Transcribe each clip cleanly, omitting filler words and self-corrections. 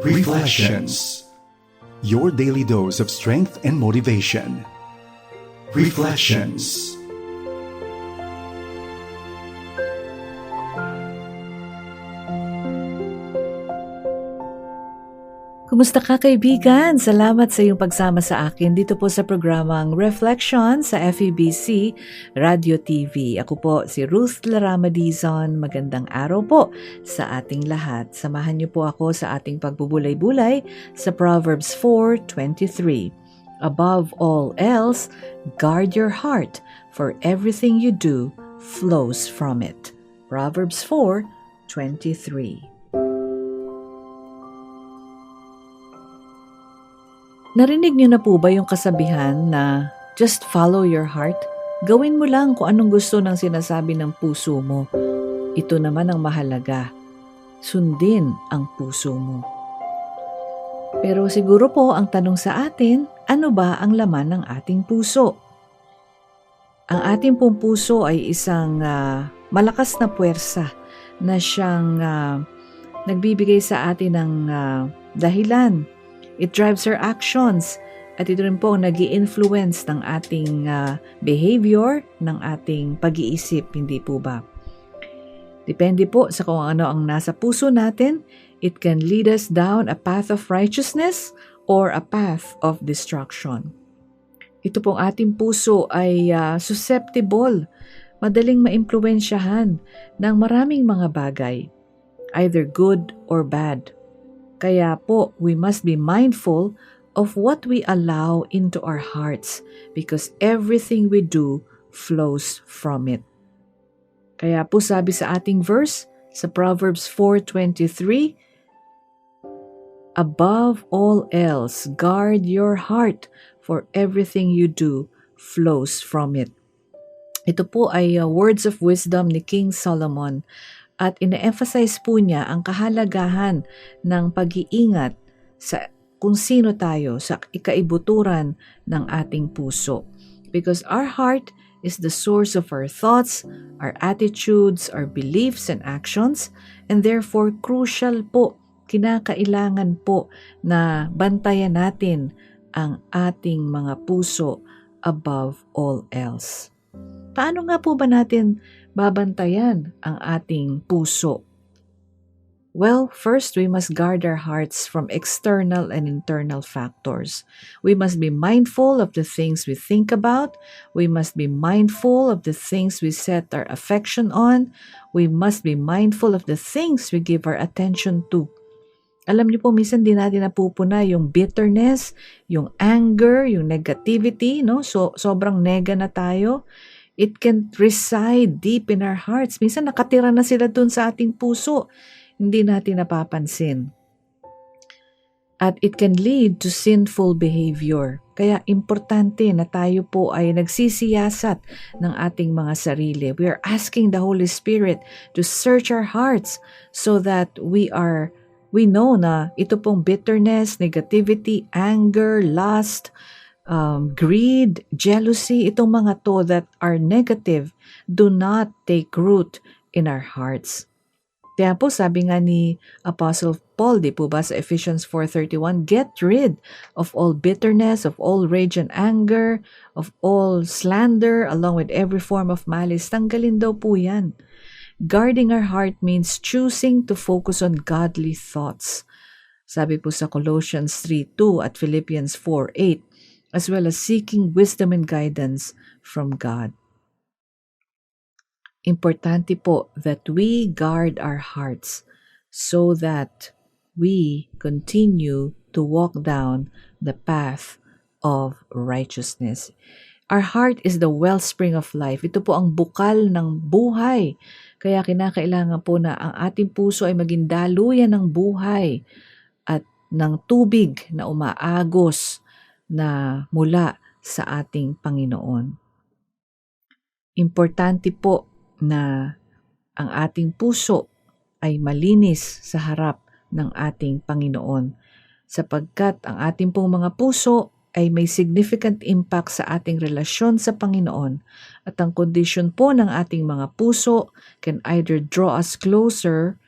Reflections. Your daily dose of strength and motivation. Reflections. Kumusta ka kaibigan? Salamat sa iyong pagsama sa akin dito po sa programang Reflection sa FEBC Radio TV. Ako po si Ruth Larama Dizon. Magandang araw po sa ating lahat. Samahan niyo po ako sa ating pagbubulay-bulay sa Proverbs 4:23. Above all else, guard your heart, for everything you do flows from it. Proverbs 4:23. Narinig niyo na po ba yung kasabihan na just follow your heart? Gawin mo lang kung anong gusto ng sinasabi ng puso mo. Ito naman ang mahalaga. Sundin ang puso mo. Pero siguro po ang tanong sa atin, ano ba ang laman ng ating puso? Ang ating pong puso ay isang malakas na puwersa na siyang nagbibigay sa atin ng dahilan. It drives our actions at ito rin po ang nag-i-influence ng ating behavior, ng ating pag-iisip, hindi po ba? Depende po sa kung ano ang nasa puso natin. It can lead us down a path of righteousness or a path of destruction. Ito pong ating puso ay susceptible, madaling maimpluwensyahan ng maraming mga bagay, either good or bad. Kaya po, we must be mindful of what we allow into our hearts because everything we do flows from it. Kaya po sabi sa ating verse sa Proverbs 4:23, above all else, guard your heart, for everything you do flows from it. Ito po ay words of wisdom ni King Solomon. At ina-emphasize po niya ang kahalagahan ng pag-iingat sa kung sino tayo sa ikaibuturan ng ating puso. Because our heart is the source of our thoughts, our attitudes, our beliefs and actions, and therefore crucial po, kinakailangan po na bantayan natin ang ating mga puso above all else. Paano nga po ba natin babantayan ang ating puso? Well, first, we must guard our hearts from external and internal factors. We must be mindful of the things we think about. We must be mindful of the things we set our affection on. We must be mindful of the things we give our attention to. Alam niyo po, minsan din natin napupuna yung bitterness, yung anger, yung negativity, no? So, sobrang nega na tayo. It can reside deep in our hearts. Minsan nakatira na sila dun sa ating puso. Hindi natin napapansin. At it can lead to sinful behavior. Kaya importante na tayo po ay nagsisiyasat ng ating mga sarili. We are asking the Holy Spirit to search our hearts so that we know na ito pong bitterness, negativity, anger, lust, greed, jealousy, itong mga to that are negative, do not take root in our hearts. Kaya po sabi nga ni Apostle Paul, di po ba sa Ephesians 4:31, get rid of all bitterness, of all rage and anger, of all slander, along with every form of malice. Tanggalin daw po yan. Guarding our heart means choosing to focus on godly thoughts. Sabi po sa Colossians 3:2 at Philippians 4:8, as well as seeking wisdom and guidance from God. Importante po that we guard our hearts so that we continue to walk down the path of righteousness. Our heart is the wellspring of life. Ito po ang bukal ng buhay. Kaya kinakailangan po na ang ating puso ay maging daluyan ng buhay at ng tubig na umaagos na mula sa ating Panginoon. Importante po na ang ating puso ay malinis sa harap ng ating Panginoon sapagkat ang ating pong mga puso ay may significant impact sa ating relasyon sa Panginoon at ang kondisyon po ng ating mga puso can either draw us closer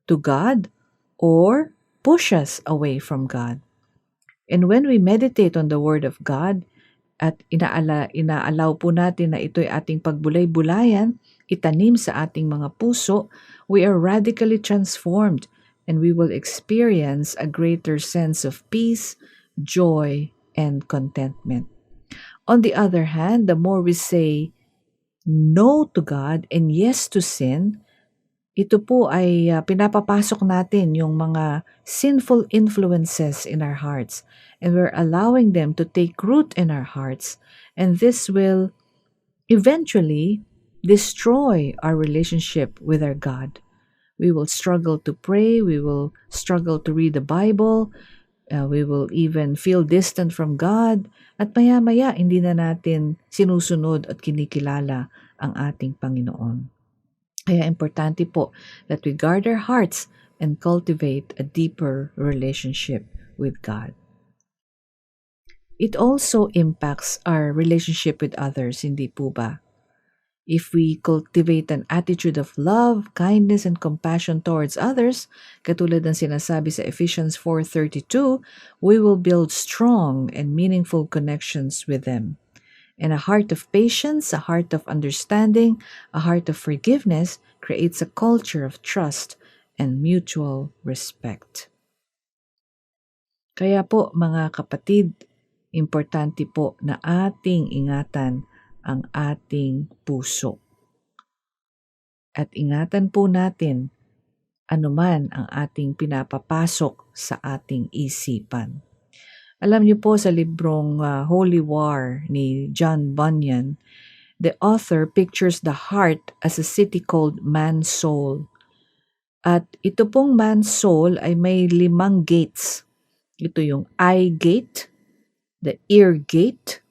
to God or push us away from God. And when we meditate on the Word of God, at inaalaw po natin na ito'y ating pagbulay-bulayan, itanim sa ating mga puso, we are radically transformed and we will experience a greater sense of peace, joy, and contentment. On the other hand, the more we say no to God and yes to sin, ito po ay pinapapasok natin yung mga sinful influences in our hearts, and we're allowing them to take root in our hearts, and this will eventually destroy our relationship with our God. We will struggle to pray, we will struggle to read the Bible, we will even feel distant from God, at maya-maya hindi na natin sinusunod at kinikilala ang ating Panginoon. Kaya importante po that we guard our hearts and cultivate a deeper relationship with God. It also impacts our relationship with others, hindi po ba? If we cultivate an attitude of love, kindness, and compassion towards others, katulad ng sinasabi sa Ephesians 4:32, we will build strong and meaningful connections with them. And a heart of patience, a heart of understanding, a heart of forgiveness creates a culture of trust and mutual respect. Kaya po mga kapatid, importante po na ating ingatan ang ating puso. At ingatan po natin anuman ang ating pinapapasok sa ating isipan. Alam niyo po sa librong Holy War ni John Bunyan, the author pictures the heart as a city called man's soul. At ito pong man's soul ay may 5 gates. Ito yung eye gate, the ear gate,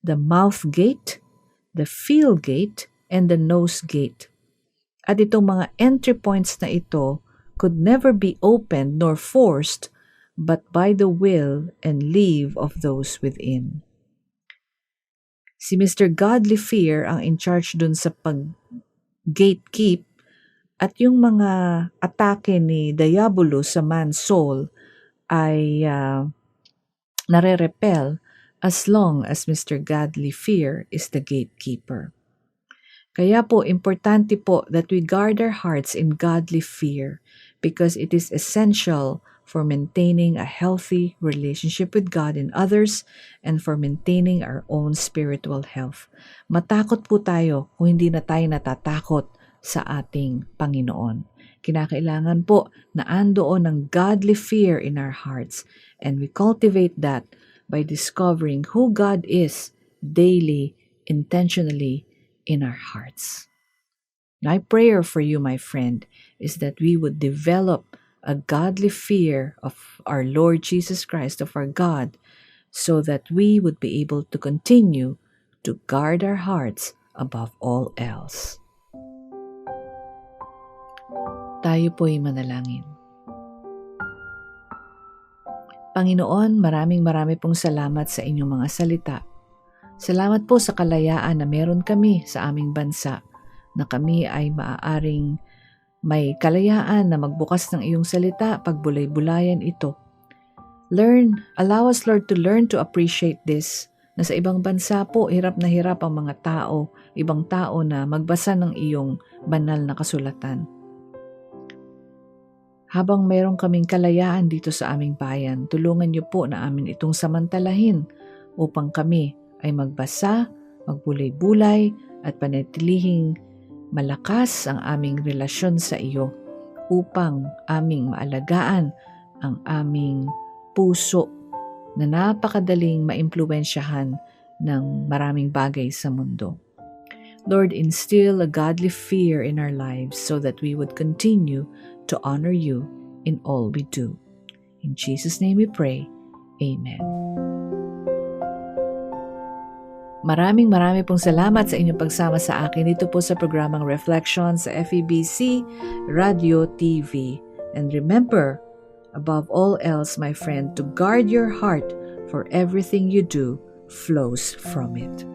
the mouth gate, the feel gate, and the nose gate. At itong mga entry points na ito could never be opened nor forced but by the will and leave of those within. Si Mr. Godly Fear ang in charge dun sa pag-gatekeep, at yung mga atake ni Diabolo sa man's soul ay nare-repel as long as Mr. Godly Fear is the gatekeeper. Kaya po, importante po that we guard our hearts in godly fear because it is essential for maintaining a healthy relationship with God and others and for maintaining our own spiritual health. Matakot po tayo kung hindi na tayo natatakot sa ating Panginoon. Kinakailangan po na andoon ang godly fear in our hearts, and we cultivate that by discovering who God is daily, intentionally in our hearts. My prayer for you, my friend, is that we would develop a godly fear of our Lord Jesus Christ, of our God, so that we would be able to continue to guard our hearts above all else. Tayo po'y manalangin. Panginoon, marami pong salamat sa inyong mga salita. Salamat po sa kalayaan na meron kami sa aming bansa, na kami ay maaaring may kalayaan na magbukas ng iyong salita, pagbulay-bulayan ito. Allow us, Lord, to learn to appreciate this, na sa ibang bansa po, hirap na hirap ang mga tao, ibang tao na magbasa ng iyong banal na kasulatan. Habang mayroon kaming kalayaan dito sa aming bayan, tulungan niyo po na amin itong samantalahin upang kami ay magbasa, magbulay-bulay at panatilihing malakas ang aming relasyon sa iyo upang aming maalagaan ang aming puso na napakadaling maimpluwensyahan ng maraming bagay sa mundo. Lord, instill a godly fear in our lives so that we would continue to honor you in all we do. In Jesus' name we pray. Amen. Marami pong salamat sa inyong pagsama sa akin dito po sa programang Reflections sa FEBC Radio TV. And remember, above all else, my friend, to guard your heart, for everything you do flows from it.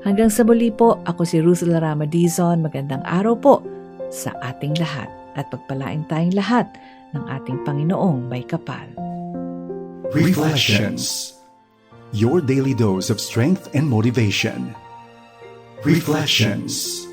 Hanggang sa muli po, ako si Ruth Larama Dizon. Magandang araw po sa ating lahat at pagpalain tayong lahat ng ating Panginoong may kapal. Reflections. Your daily dose of strength and motivation. Reflections.